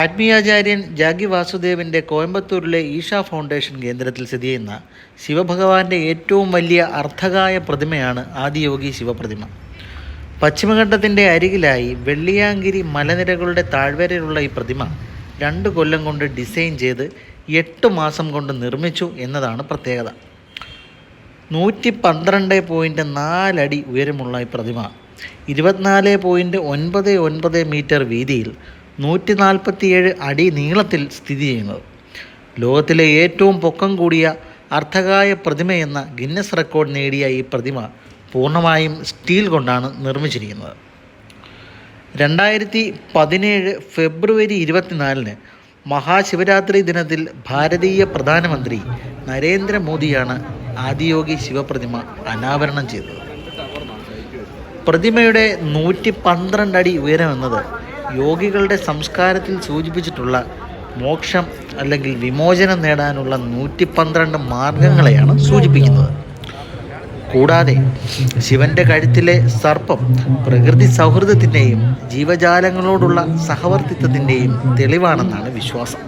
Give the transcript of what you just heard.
ആത്മീയാചാര്യൻ Jagi വാസുദേവിൻ്റെ കോയമ്പത്തൂരിലെ Isha foundation കേന്ദ്രത്തിൽ സ്ഥിതി ചെയ്യുന്ന ശിവഭഗവാന്റെ ഏറ്റവും വലിയ അർദ്ധകായ പ്രതിമയാണ് ആദിയോഗി ശിവപ്രതിമ. പശ്ചിമഘട്ടത്തിൻ്റെ അരികിലായി വെള്ളിയാങ്കിരി മലനിരകളുടെ താഴ്വരയിലുള്ള ഈ പ്രതിമ 2 കൊല്ലം കൊണ്ട് ഡിസൈൻ ചെയ്ത് 8 മാസം കൊണ്ട് നിർമ്മിച്ചു എന്നതാണ് പ്രത്യേകത. 112.4 അടി ഉയരമുള്ള ഈ പ്രതിമ 24.99 മീറ്റർ വീതിയിൽ 147 അടി നീളത്തിൽ സ്ഥിതി ചെയ്യുന്നത്. ലോകത്തിലെ ഏറ്റവും പൊക്കം കൂടിയ അർദ്ധകായ പ്രതിമയെന്ന ഗിന്നസ് റെക്കോർഡ് നേടിയ ഈ പ്രതിമ പൂർണ്ണമായും സ്റ്റീൽ കൊണ്ടാണ് നിർമ്മിച്ചിരിക്കുന്നത്. 2017 ഫെബ്രുവരി 24 മഹാശിവരാത്രി ദിനത്തിൽ ഭാരതീയ പ്രധാനമന്ത്രി നരേന്ദ്രമോദിയാണ് ആദിയോഗി ശിവപ്രതിമ അനാവരണം ചെയ്തത്. പ്രതിമയുടെ 112 അടി ഉയരമെന്നത് യോഗികളുടെ സംസ്കാരത്തിൽ സൂചിപ്പിച്ചിട്ടുള്ള മോക്ഷം അല്ലെങ്കിൽ വിമോചനം നേടാനുള്ള 112 മാർഗങ്ങളെയാണ് സൂചിപ്പിക്കുന്നത്. കൂടാതെ ശിവന്റെ കഴുത്തിലെ സർപ്പം പ്രകൃതി സൗഹൃദത്തിൻ്റെയും ജീവജാലങ്ങളോടുള്ള സഹവർത്തിത്വത്തിൻ്റെയും തെളിവാണെന്നാണ് വിശ്വാസം.